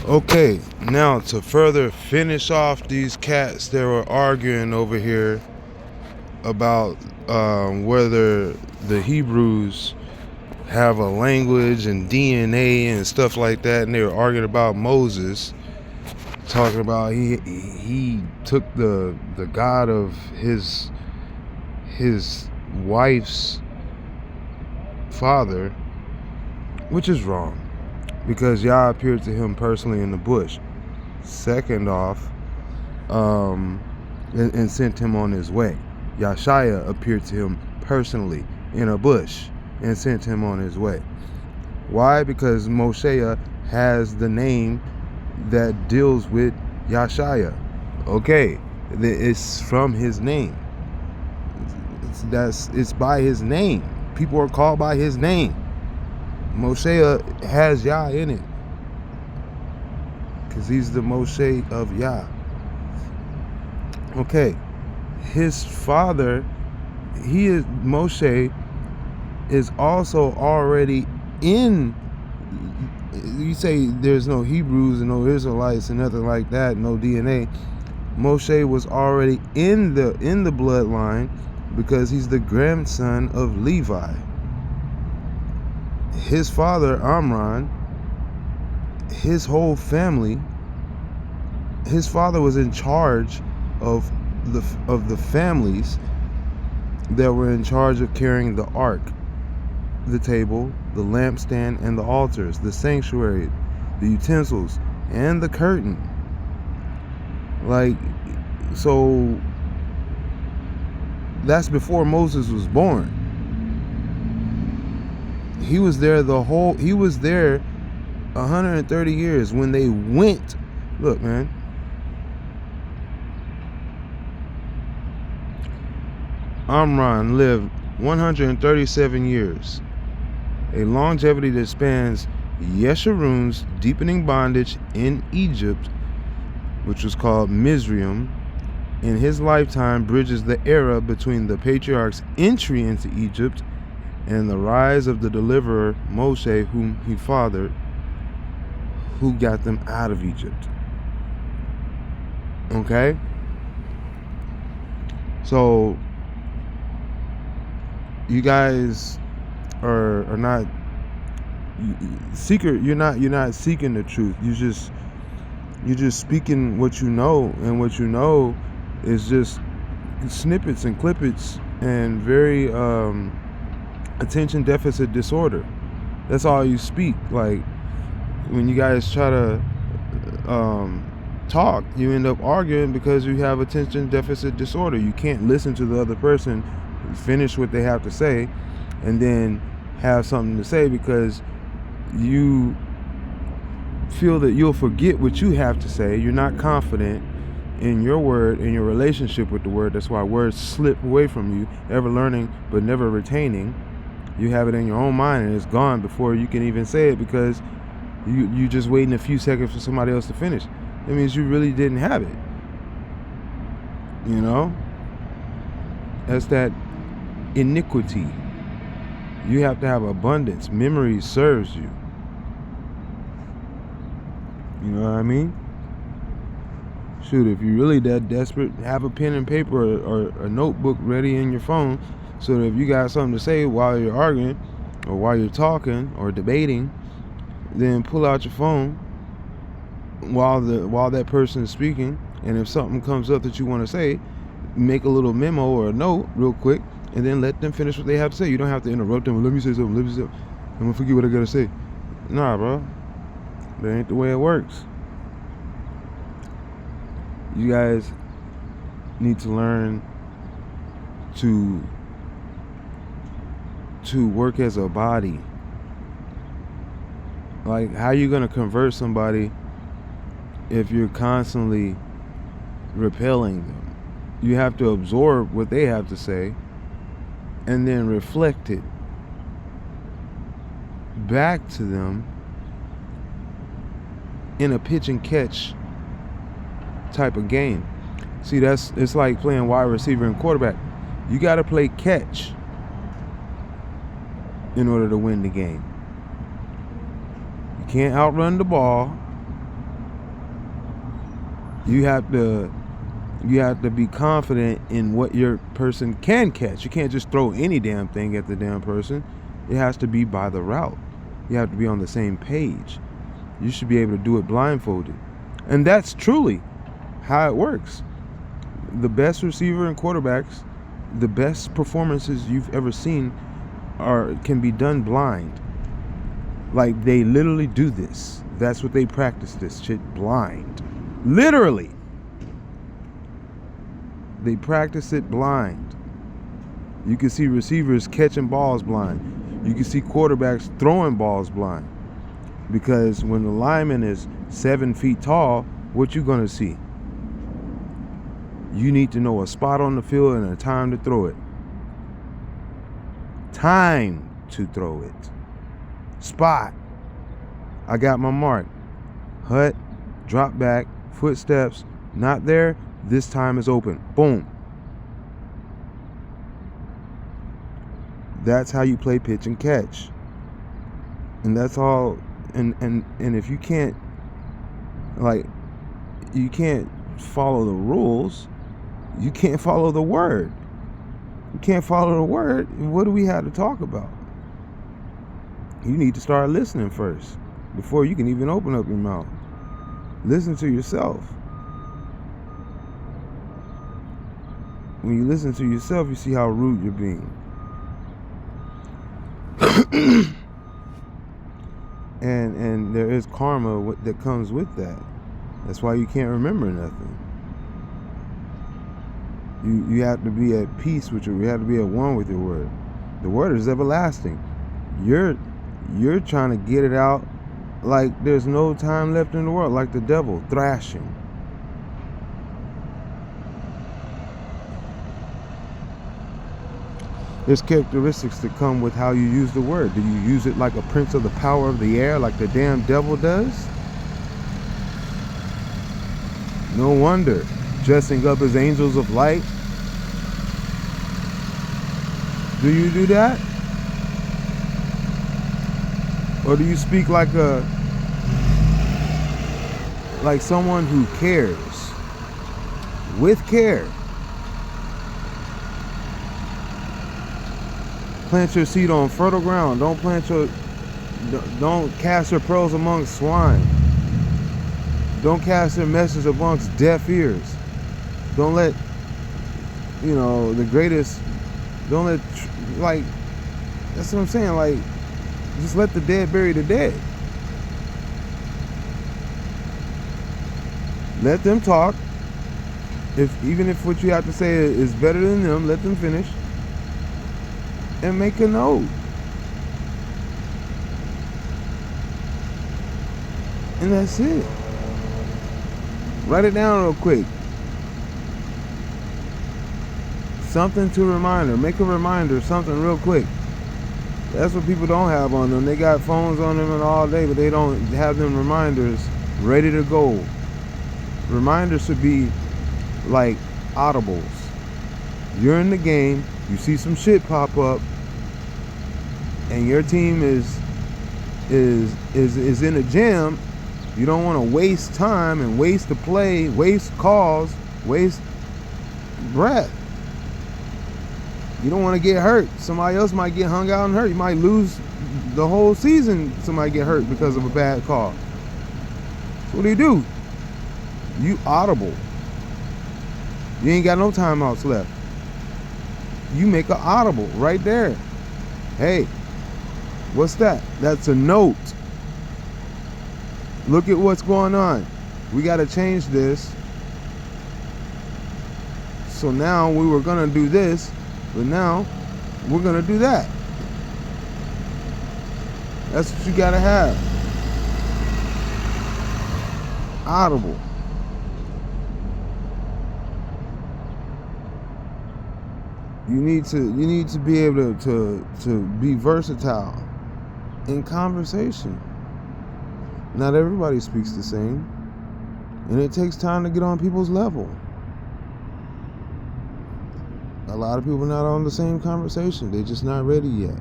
Okay, now to further finish off these cats that were arguing over here about whether the Hebrews have a language and DNA and stuff like that, and they were arguing about Moses, talking about he took the God of his wife's father, which is wrong, because Yah appeared to him personally in the bush. Second off, and sent him on his way. Yahshua appeared to him personally in a bush and sent him on his way. Why? Because Moshe has the name that deals with Yahshua. Okay, it's from his name. It's by his name. People are called by his name. Moshe has Yah in it, because he's the Moshe of Yah. Okay, his father, Moshe is also already in. You say there's no Hebrews and no Israelites and nothing like that, no DNA. Moshe was already in the bloodline, because he's the grandson of Levi. His father Amram, his whole family, his father was in charge of the families that were in charge of carrying the ark, the table, the lampstand, and the altars, the sanctuary, the utensils, and the curtain. Like, so that's before Moses was born. He was there he was there 130 years when they went. Look, man. Amram lived 137 years, a longevity that spans Yeshurun's deepening bondage in Egypt, which was called Mizraim. In his lifetime bridges the era between the patriarch's entry into Egypt and the rise of the deliverer Moshe, whom he fathered, who got them out of Egypt. Okay? So you guys are not you're not seeking the truth. You're just speaking what you know, and what you know is just snippets and clippets and very attention deficit disorder. That's all you speak. Like, when you guys try to talk, you end up arguing because you have attention deficit disorder. You can't listen to the other person finish what they have to say and then have something to say, because you feel that you'll forget what you have to say. You're not confident in your word, in your relationship with the word. That's why words slip away from you, ever learning but never retaining. You have it in your own mind and it's gone before you can even say it, because you just waiting a few seconds for somebody else to finish. It means you really didn't have it. You know? That's that iniquity. You have to have abundance. Memory serves you. You know what I mean? Shoot, if you're really that desperate, have a pen and paper or a notebook ready in your phone, so that if you got something to say while you're arguing or while you're talking or debating, then pull out your phone while that person is speaking, and if something comes up that you want to say, make a little memo or a note real quick, and then let them finish what they have to say. You don't have to interrupt them. Let me say something. I'm gonna forget what I gotta say. Nah, bro. That ain't the way it works. You guys need to learn to work as a body. Like, how you gonna convert somebody if you're constantly repelling them? You have to absorb what they have to say and then reflect it back to them in a pitch and catch type of game. See, it's like playing wide receiver and quarterback. You got to play catch in order to win the game. You can't outrun the ball. You have to be confident in what your person can catch. You can't just throw any damn thing at the damn person. It has to be by the route. You have to be on the same page. You should be able to do it blindfolded. And that's truly how it works. The best receiver and quarterbacks, the best performances you've ever seen can be done blind. Like, they literally do this. That's what they practice, this shit blind. Literally. They practice it blind. You can see receivers catching balls blind. You can see quarterbacks throwing balls blind. Because when the lineman is 7 feet tall, what you gonna see? You need to know a spot on the field and a time to throw it. Time to throw it. Spot. I got my mark. Hut, drop back, footsteps, not there. This time is open. Boom. That's how you play pitch and catch. And that's all. And if you can't, like, you can't follow the rules, you can't follow the word. You can't follow the word, what do we have to talk about? You need to start listening first before you can even open up your mouth. Listen to yourself. When you listen to yourself, you see how rude you're being. and there is karma that comes with that. That's why you can't remember nothing. You have to be at peace with you have to be at one with your word. The word is everlasting. You're trying to get it out like there's no time left in the world, like the devil thrashing. There's characteristics that come with how you use the word. Do you use it like a prince of the power of the air, like the damn devil does? No wonder. Dressing up as angels of light. Do you do that? Or do you speak like someone who cares? With care. Plant your seed on fertile ground. Don't cast your pearls amongst swine. Don't cast your message amongst deaf ears. Don't let, the greatest, don't let, like, that's what I'm saying, like, just let the dead bury the dead. Let them talk. Even if what you have to say is better than them, let them finish. And make a note. And that's it. Write it down real quick. Something to reminder. Make a reminder, something real quick. That's what people don't have on them. They got phones on them and all day, but they don't have them reminders ready to go. Reminders should be like audibles. You're in the game, you see some shit pop up, and your team is in a jam. You don't want to waste time and waste the play, waste calls, waste breath. You don't want to get hurt. Somebody else might get hung out and hurt. You might lose the whole season. Somebody get hurt because of a bad call. So what do? You audible. You ain't got no timeouts left. You make an audible right there. Hey, what's that? That's a note. Look at what's going on. We got to change this. So now we were going to do this, but now we're going to do that. That's what you got to have. Audible. You need to be able to be versatile in conversation. Not everybody speaks the same, and it takes time to get on people's level. A lot of people are not on the same conversation. They're just not ready yet.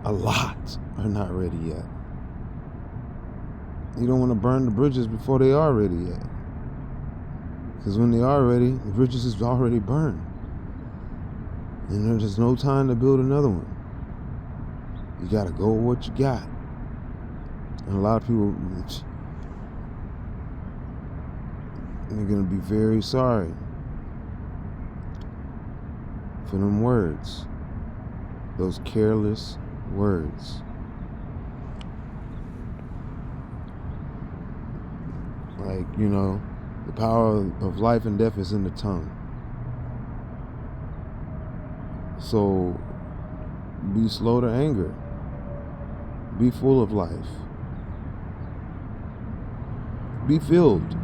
A lot are not ready yet. You don't want to burn the bridges before they are ready yet. Because when they are ready, the bridges is already burned. And there's just no time to build another one. You got to go with what you got. And a lot of people, they're going to be very sorry for them words. Those careless words. Like, you know, the power of life and death is in the tongue. So be slow to anger. Be full of life. Be filled.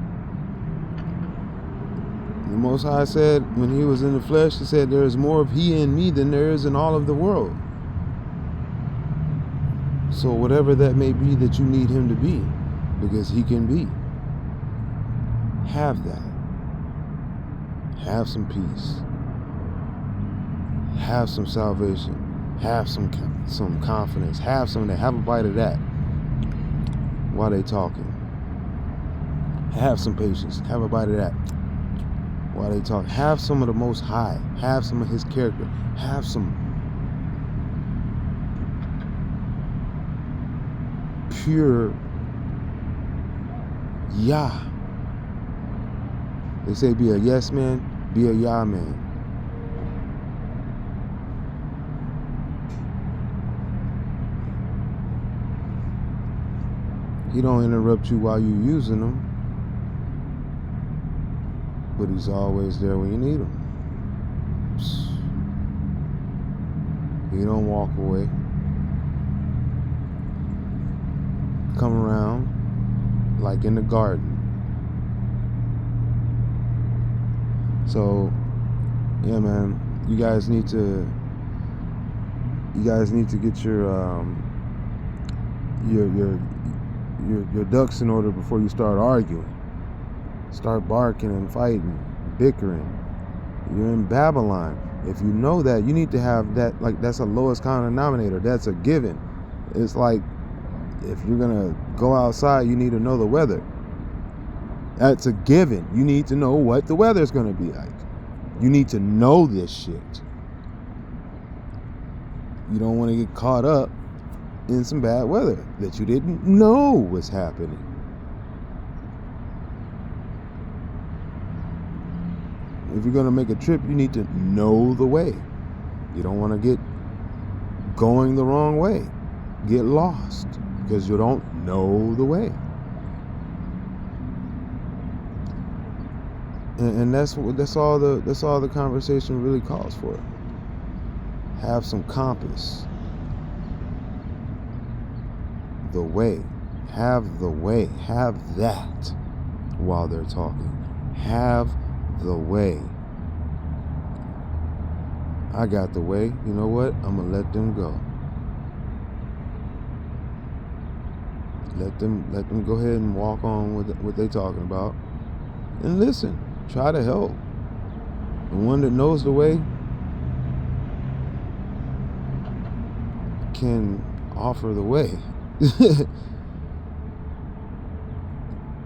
The Most High said when he was in the flesh, he said, there is more of he in me than there is in all of the world. So whatever that may be that you need him to be, because he can be, have that. Have some peace. Have some salvation. Have some confidence. Have some of that. Have a bite of that while they talking. Have some patience. Have a bite of that while they talk. Have some of the Most High. Have some of his character. Have some pure YAH. They say be a yes man, be a YAH man. He don't interrupt you while you're using him, but he's always there when you need him. He don't walk away. Come around like in the garden. So, yeah, man, you guys need to get your ducks in order before you start arguing. Start barking and fighting, bickering. You're in Babylon. If you know that, you need to have that, like, that's a lowest common denominator. That's a given. It's like, if you're gonna go outside, you need to know the weather. That's a given. You need to know what the weather's gonna be like. You need to know this shit. You don't want to get caught up in some bad weather that you didn't know was happening. If you're going to make a trip, you need to know the way. You don't want to get going the wrong way, get lost because you don't know the way. And that's all the conversation really calls for. Have some compass. The way. Have the way. Have that while they're talking. Have the way. I got the way. You know what? I'm going to let them go. Let them go ahead and walk on with what they're talking about. And listen. Try to help. The one that knows the way can offer the way. You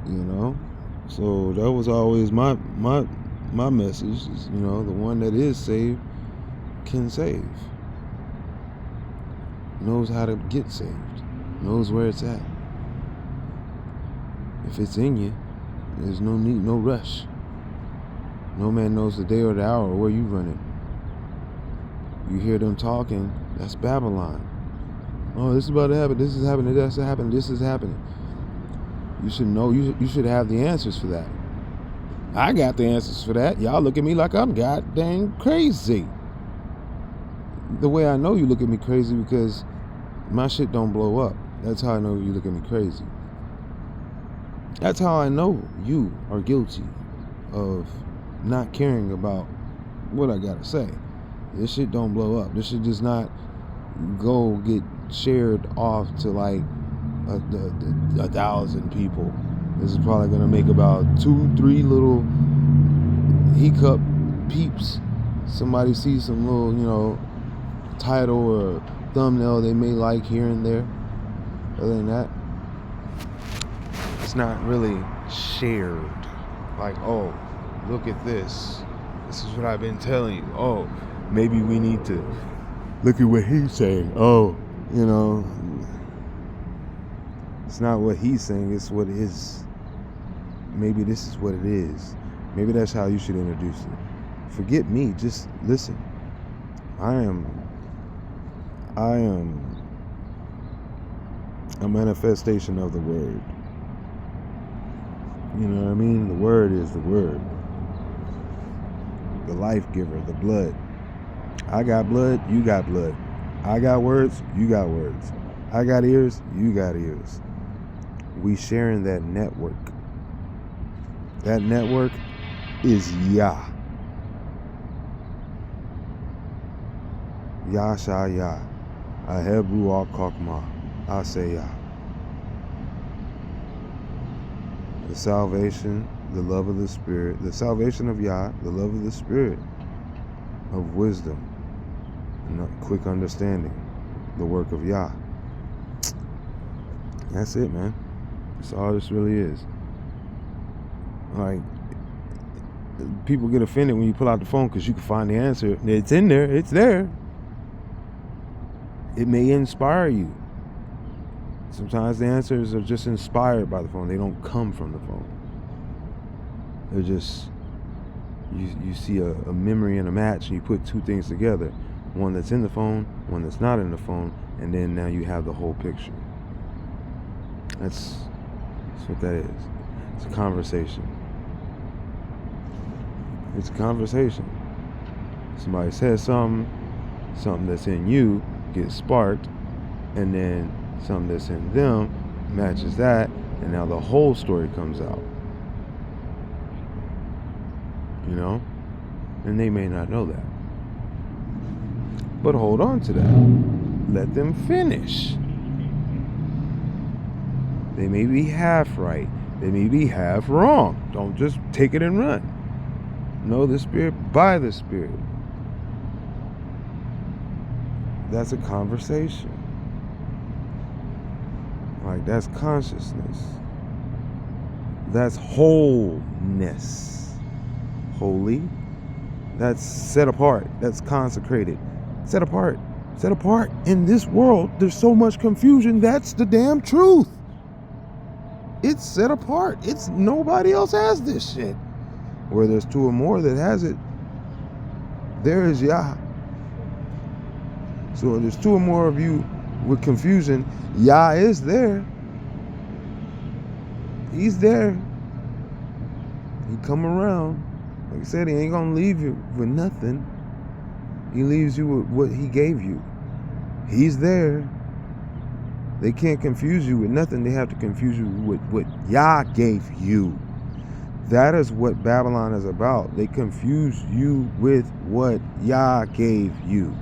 know? So that was always my message is, you know, the one that is saved can save. Knows how to get saved. Knows where it's at. If it's in you, there's no need, no rush. No man knows the day or the hour where you running. You hear them talking, that's Babylon. Oh, this is about to happen, this is happening, that's happening, this is happening. You should know, you should have the answers for that. I got the answers for that. Y'all look at me like I'm goddamn crazy. The way I know you look at me crazy because my shit don't blow up. That's how I know you look at me crazy. That's how I know you are guilty of not caring about what I gotta say. This shit don't blow up. This shit does not go get shared off to like 1,000 people. This is probably gonna make about 2-3 little hiccup peeps. Somebody sees some little, you know, title or thumbnail they may like here and there. Other than that, it's not really shared. Like, oh, look at this. This is what I've been telling you. Oh, maybe we need to look at what he's saying. Oh, it's not what he's saying, it's what it is. Maybe this is what it is. Maybe that's how you should introduce it. Forget me, just listen. I am a manifestation of the word. You know what I mean? The word is the word. The life giver, the blood. I got blood, you got blood. I got words, you got words. I got ears, you got ears. We sharing that network. That network is YAH. YAH. I Hebrew al Kokma. I say YAH. The salvation, the love of the Spirit, the salvation of YAH, the love of the Spirit, of wisdom, and quick understanding, the work of YAH. That's it, man. That's all this really is. Like, people get offended when you pull out the phone because you can find the answer. It's in there. It's there. It may inspire you. Sometimes the answers are just inspired by the phone. They don't come from the phone. They're just, you see a memory and a match, and you put two things together. One that's in the phone, one that's not in the phone, and then now you have the whole picture. That's what that is. It's a conversation. It's a conversation. Somebody says something that's in you gets sparked, and then something that's in them matches that, and now the whole story comes out. And they may not know that. But hold on to that. Let them finish. They may be half right. They may be half wrong. Don't just take it and run. Know the Spirit by the Spirit. That's a conversation. Like, that's consciousness. That's wholeness. Holy. That's set apart. That's consecrated. Set apart. Set apart. In this world, there's so much confusion. That's the damn truth. It's set apart. It's nobody else has this shit. Where there's two or more that has it, there is YAH. So if there's two or more of you with confusion, YAH is there. He's there. He come around. Like I said, he ain't gonna leave you with nothing. He leaves you with what he gave you. He's there. They can't confuse you with nothing. They have to confuse you with what YAH gave you. That is what Babylon is about. They confuse you with what YAH gave you.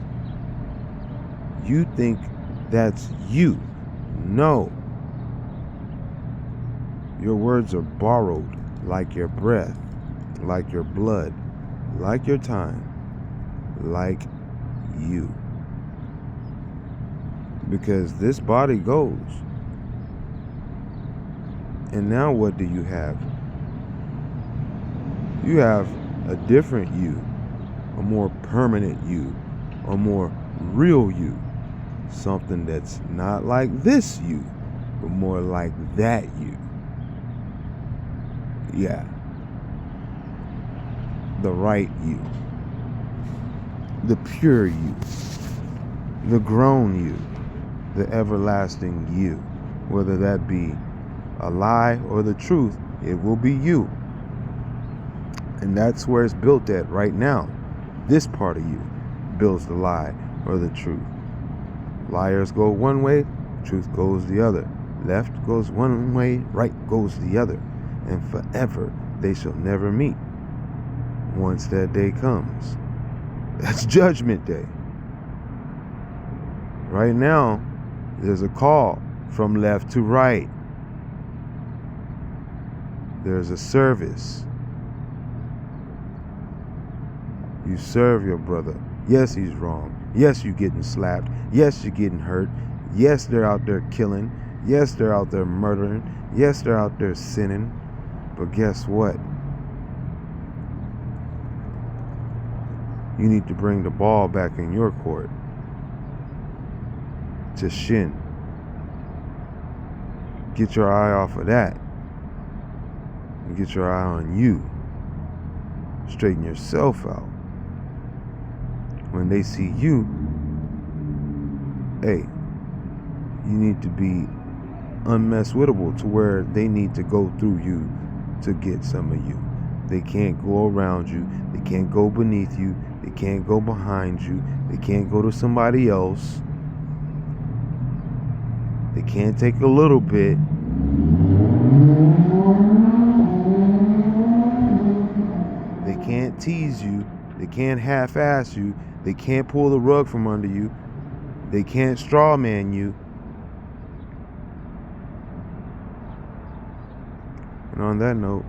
You think that's you. No. Your words are borrowed, like your breath, like your blood, like your time, like you. Because this body goes. And now what do you have? You have a different you, a more permanent you, a more real you. Something that's not like this you, but more like that you. Yeah. The right you. The pure you. The grown you. The everlasting you. Whether that be a lie or the truth, it will be you. And that's where it's built at right now. This part of you builds the lie or the truth. Liars go one way, truth goes the other. Left goes one way, right goes the other. And forever they shall never meet. Once that day comes. That's Judgment Day. Right now, there's a call from left to right. There's a service. You serve your brother. Yes, he's wrong. Yes, you're getting slapped. Yes, you're getting hurt. Yes, they're out there killing. Yes, they're out there murdering. Yes, they're out there sinning. But guess what? You need to bring the ball back in your court to shin. Get your eye off of that and get your eye on you. Straighten yourself out. When they see you, hey, you need to be unmesswittable to where they need to go through you to get some of you. They can't go around you. They can't go beneath you. They can't go behind you. They can't go to somebody else. They can't take a little bit. They can't tease you. They can't half-ass you. They can't pull the rug from under you. They can't straw man you. And on that note,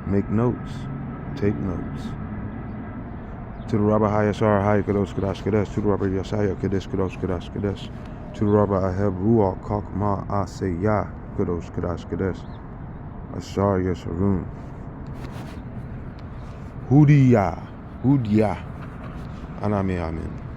make notes. Take notes. To the Rabbi Hayashar Hay Kadosh Kadosh Kadosh. To the Rabbi Yashaya Kadosh Kadosh Kadosh Kadosh. To the Rabbi Aheb Ruach Kakma Aseyah Kadosh Kadosh Kadosh. Ashar Yesharun. Hudiya. Anami Amin.